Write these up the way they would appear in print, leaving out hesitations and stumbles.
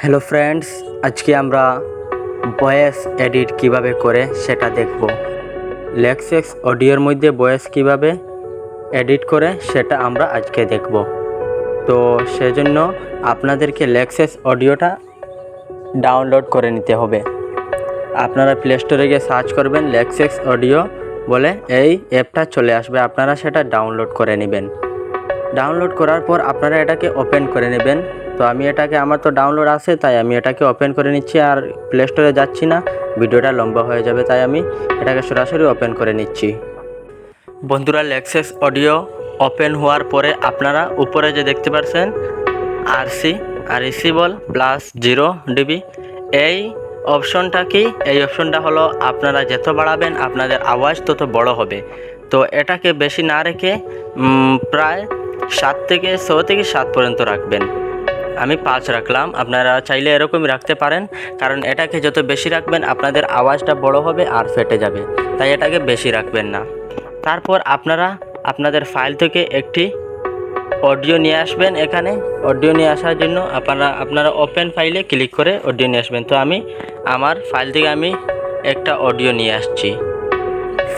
Hello friends, আজকে আমরা voice edit কিভাবে করে সেটা দেখব। লেক্সেক্স অডিওর মধ্যে ভয়েস কিভাবে এডিট করে সেটা আমরা আজকে দেখব। তো সেজন্য আপনাদেরকে লেক্সেক্স অডিওটা ডাউনলোড করে নিতে হবে। আপনারা প্লে স্টোরে গিয়ে সার্চ করবেন লেক্সেক্স অডিও বলে, এই অ্যাপটা চলে আসবে। আপনারা সেটা ডাউনলোড করে নেবেন। ডাউনলোড করার পর আপনারা এটাকে ওপেন করে নেবেন। তো আমি এটাকে, আমার তো ডাউনলোড আছে তাই আমি এটাকে ওপেন করে নিচ্ছি, আর প্লে স্টোরে যাচ্ছি না, ভিডিওটা লম্বা হয়ে যাবে, তাই আমি এটাকে সরাসরি ওপেন করে নিচ্ছি। বন্ধুরা, লেক্সেক্স অডিও ওপেন হওয়ার পরে আপনারা উপরে যে দেখতে পাচ্ছেন আরসি রিসিবল +0 dB, এই অপশনটা কি? এই অপশনটা হলো আপনারা যত বাড়াবেন আপনাদের আওয়াজ তত বড় হবে। তো এটাকে বেশি না রেখে প্রায় 6 থেকে 7 পর্যন্ত রাখবেন। আমি 5 রাখলাম, আপনারা চাইলে এরকমই রাখতে পারেন, কারণ এটাকে যত বেশি রাখবেন আপনাদের আওয়াজটা বড় হবে আর ফেটে যাবে, তাই এটাকে বেশি রাখবেন না। তারপর আপনারা আপনাদের ফাইল থেকে একটি অডিও নিয়ে আসবেন। এখানে অডিও নিয়ে আসার জন্য আপনারা ওপেন ফাইলে ক্লিক করে অডিও নিয়ে আসবেন। তো আমি আমার ফাইল থেকে একটা অডিও নিয়ে আসছি।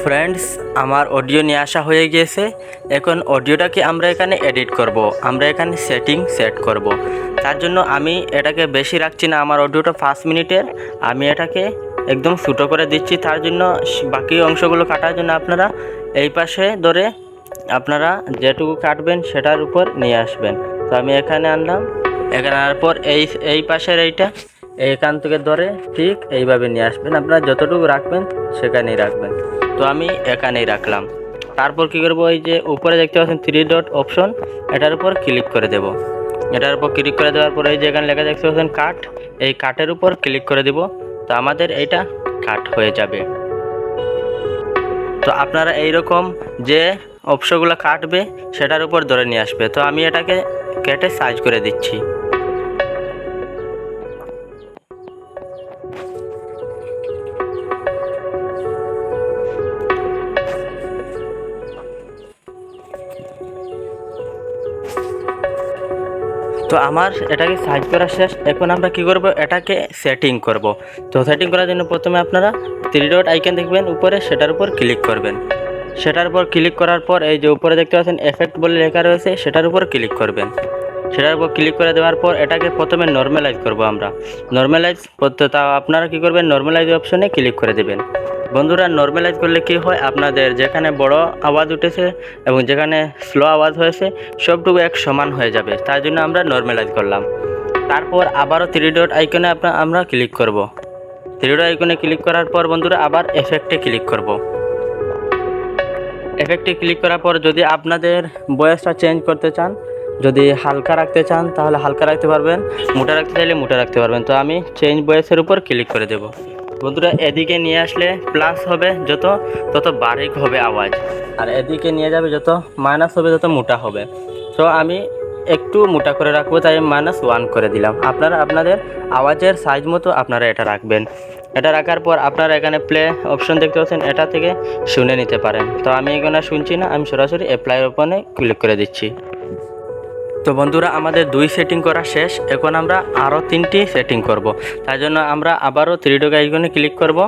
ফ্রেন্ডস, আমার অডিও নিয়ে আসা হয়ে গিয়েছে। এখন অডিওটাকে আমরা এখানে এডিট করব। আমরা এখানে সেট করব। তার জন্য আমি এটাকে বেশি রাখছি না, আমার অডিওটা 5 মিনিটের, আমি এটাকে একদম ছোটো করে দিচ্ছি। তার জন্য বাকি অংশগুলো কাটার জন্য আপনারা এই পাশে ধরে আপনারা যেটুকু কাটবেন সেটার উপর নিয়ে আসবেন। তো আমি এখানে আনলাম, এখানে আনার পর এই পাশের এইখান থেকে ধরে ঠিক এইভাবে নিয়ে আসবেন। আপনারা যতটুকু রাখবেন সেখানেই রাখবেন। তো আমি এখানেই রাখলাম। তারপর কী করব, এই যে উপরে দেখতে পাচ্ছেন 3 ডট অপশন, এটার উপর ক্লিক করে দেব। এটার উপর ক্লিক করে দেওয়ার পর এই যে এখানে লেখা দেখতে পাচ্ছেন কাট, এই কাটের উপর ক্লিক করে দেব। তো আমাদের এইটা কাট হয়ে যাবে। তো আপনারা এইরকম যে অপশনগুলো কাটবে সেটার উপর ধরে নিয়ে আসবে। তো আমি এটাকে কেটে সাইজ করে দিচ্ছি। তো আমার এটাকে সাইজ করা শেষ। এখন আমরা কি করব, এটাকে সেটিং করব। তো সেটিং করার জন্য প্রথমে আপনারা 3 ডট আইকন দেখবেন উপরে, সেটার উপর ক্লিক করবেন। সেটার উপর ক্লিক করার পর এই যে উপরে দেখতে পাচ্ছেন এফেক্ট বলে লেখা রয়েছে, সেটার উপর ক্লিক করবেন। সেটার উপর ক্লিক করে দেওয়ার পর এটাকে প্রথমে নর্মালাইজ করব আমরা। নর্মালাইজ করতে তা আপনারা কি করবেন, নর্মালাইজ অপশনে ক্লিক করে দেবেন। বন্ধুরা, নর্মালাইজ করলে কি হয়, আপনাদের যেখানে বড় আওয়াজ উঠেছে এবং যেখানে স্লো আওয়াজ হয়েছে সবটুকু এক সমান হয়ে যাবে। তার জন্য আমরা নর্মালাইজ করলাম। তারপর আবারও 3 ডট আইকনে আমরা ক্লিক করব। 3 ডট আইকনে ক্লিক করার পর বন্ধুরা আবার এফেক্টে ক্লিক করব। এফেক্টে ক্লিক করার পর যদি আপনাদের ভয়েসটা চেঞ্জ করতে চান, যদি হালকা রাখতে চান তাহলে হালকা রাখতে পারবেন, মোটা রাখতে চাইলে মোটা রাখতে পারবেন। তো আমি চেঞ্জ ভয়েসের উপর ক্লিক করে দেব। বন্ধুরা, এদিকে নিয়ে আসলে প্লাস হবে যত, তত বারিক হবে আওয়াজ, আর এদিকে নিয়ে যাবে যত মাইনাস হবে তত মোটা হবে। তো আমি একটু মোটা করে রাখবো, তাই -1 করে দিলাম। আপনারা আপনাদের আওয়াজের সাইজ মতো আপনারা এটা রাখবেন। এটা রাখার পর আপনারা এখানে প্লে অপশন দেখতে পাচ্ছেন, এটা থেকে শুনে নিতে পারেন। তো আমি এখানে শুনছি না, আমি সরাসরি অ্যাপ্লাই ওপেনে ক্লিক করে দিচ্ছি। তো বন্ধুরা, আমাদের 2 সেটিং করা শেষ। এখন আমরা আরও 3টি সেটিং করব। তার জন্য আমরা আবারও 3 ডট আইকনে ক্লিক করব।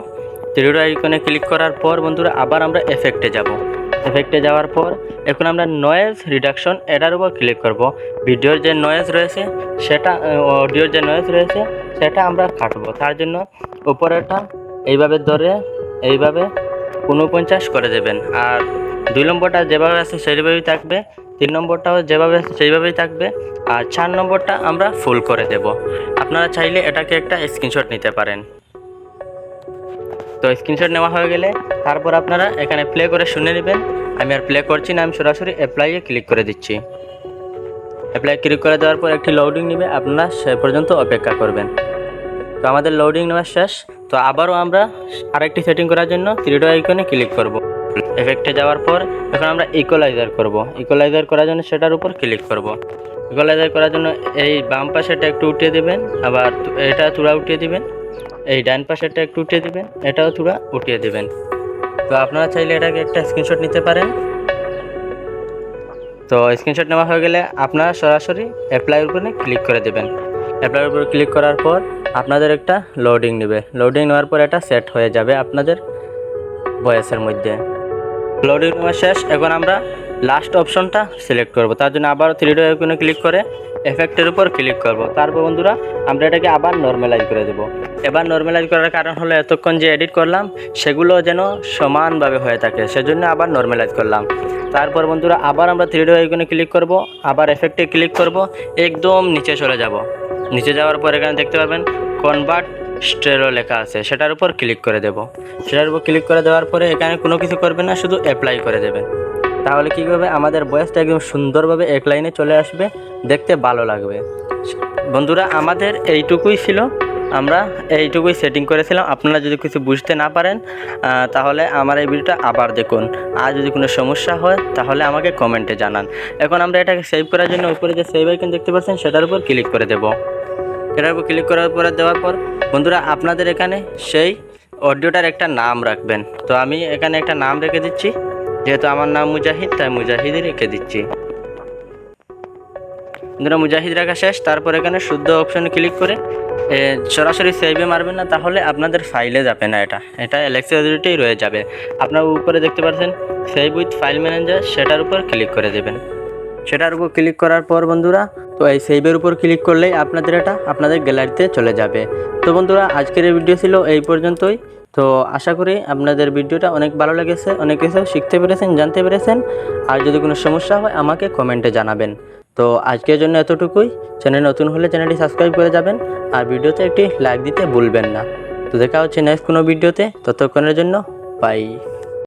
3 ডট আইকনে ক্লিক করার পর বন্ধুরা আবার আমরা এফেক্টে যাব। এফেক্টে যাওয়ার পর এখন আমরা নয়েজ রিডাকশন এটার উপর ক্লিক করব। ভিডিওর যে নয়েজ রয়েছে সেটা, অডিওর যে নয়েজ রয়েছে সেটা আমরা কাটবো। তার জন্য উপরেটা এইভাবে ধরে এইভাবে 49 করে দেবেন, আর 2 নম্বরটা যেভাবে আছে সেইভাবেই থাকবে, 3 নম্বরটাও যেভাবে আছে সেইভাবেই থাকবে, আর 4 নম্বরটা আমরা ফুল করে দেব। আপনারা চাইলে এটাকে একটা স্ক্রিনশট নিতে পারেন। তো স্ক্রিনশট নেওয়া হয়ে গেলে তারপর আপনারা এখানে প্লে করে শুনে নেবেন। আমি আর প্লে করছি না, আমি সরাসরি অ্যাপ্লাইয়ে ক্লিক করে দিচ্ছি। অ্যাপ্লাই ক্লিক করে দেওয়ার পর একটি লোডিং নেবে, আপনারা সে পর্যন্ত অপেক্ষা করবেন। তো আমাদের লোডিং নেওয়া শেষ। তো আবারও আমরা আরেকটি সেটিং করার জন্য 3 ডট আইকনে ক্লিক করব। এফেক্টে যাওয়ার পর এখন আমরা ইকুয়ালাইজার করব। ইকুয়ালাইজার করার জন্য সেটার উপর ক্লিক করব। ইকুয়ালাইজার করার জন্য এই বাম পাশেটা একটু উঠিয়ে দেবেন, আবার এটা চূড়া উঠিয়ে দিবেন, এই ডান পাশেরটা একটু উঠিয়ে দিবেন, এটাও চূড়া উঠিয়ে দিবেন। তো আপনারা চাইলে এটাকে একটা স্ক্রিনশট নিতে পারেন। তো স্ক্রিনশট নেওয়া হয়ে গেলে আপনারা সরাসরি অ্যাপ্লাই উপরে ক্লিক করে দেবেন। অ্যাপ্লাইয়ের উপর ক্লিক করার পর আপনাদের একটা লোডিং নেবে। লোডিং নেওয়ার পর এটা সেট হয়ে যাবে আপনাদের ভয়েসের মধ্যে। লোডিং নেওয়া শেষ। এখন আমরা লাস্ট অপশনটা সিলেক্ট করব। তার জন্য আবার 3 ডট আইকনে ক্লিক করে এফেক্টের উপর ক্লিক করব। তারপর বন্ধুরা আমরা এটাকে আবার নর্মালাইজ করে দেব। এবার নর্মালাইজ করার কারণ হলো এতক্ষণ যে এডিট করলাম সেগুলো যেন সমানভাবে হয়ে থাকে, সেজন্য আবার নর্মালাইজ করলাম। তারপর বন্ধুরা আবার আমরা 3 ডট আইকনে ক্লিক করব, আবার এফেক্টে ক্লিক করব, একদম নিচে চলে যাব। নিচে যাওয়ার পর এখানে দেখতে পাবেন কনভার্ট স্টেরো লেখা আছে, সেটার উপর ক্লিক করে দেব। সেটার উপর ক্লিক করে দেওয়ার পরে এখানে কোনো কিছু করবেন না, শুধু অ্যাপ্লাই করে দেবেন। তাহলে কী হবে, আমাদের ভয়েসটা একদম সুন্দরভাবে এক লাইনে চলে আসবে, দেখতে ভালো লাগবে। বন্ধুরা আমাদের এইটুকুই ছিল, আমরা এইটুকুই সেটিং করেছিলাম। আপনারা যদি কিছু বুঝতে না পারেন তাহলে আমার এই ভিডিওটা আবার দেখুন। আর যদি কোনো সমস্যা হয় তাহলে আমাকে কমেন্টে জানান। এখন আমরা এটাকে সেভ করার জন্য উপরে যে সেভ আইকন দেখতে পাচ্ছেন সেটার উপর ক্লিক করে দেব। এটার উপর ক্লিক করার পরে দেওয়ার পর বন্ধুরা আপনাদের এখানে সেই অডিওটার একটা নাম রাখবেন। তো আমি এখানে একটা নাম রেখে দিচ্ছি, যেহেতু আমার নাম মুজাহিদ তাই মুজাহিদই রেখে দিচ্ছি। বন্ধুরা মুজাহিদ রাখা শেষ। তারপর এখানে শুদ্ধ অপশনে ক্লিক করে সরাসরি সেভে মারবেন না, তাহলে আপনাদের ফাইলে যাবে না, এটা অ্যালেক্সা অডিওতেই রয়ে যাবে। আপনার উপরে দেখতে পাচ্ছেন সেভ উইথ ফাইল ম্যানেজার, সেটার উপর ক্লিক করে দেবেন। সেটার উপর ক্লিক করার পর বন্ধুরা তো এই সেভের উপর ক্লিক করলেই আপনাদের এটা আপনাদের গ্যালারিতে চলে যাবে। তো বন্ধুরা আজকের এই ভিডিও ছিল এই পর্যন্তই। তো আশা করি আপনাদের ভিডিওটা অনেক ভালো লেগেছে, অনেক কিছু শিখতে পেরেছেন, জানতে পেরেছেন। আর যদি কোনো সমস্যা হয় আমাকে কমেন্টে জানাবেন। তো আজকের জন্য এতটুকুই। চ্যানেল নতুন হলে চ্যানেলটি সাবস্ক্রাইব করে যাবেন, আর ভিডিওতে একটি লাইক দিতে ভুলবেন না। তো দেখা হচ্ছে নেক্সট কোনো ভিডিওতে, ততক্ষণের জন্য বাই।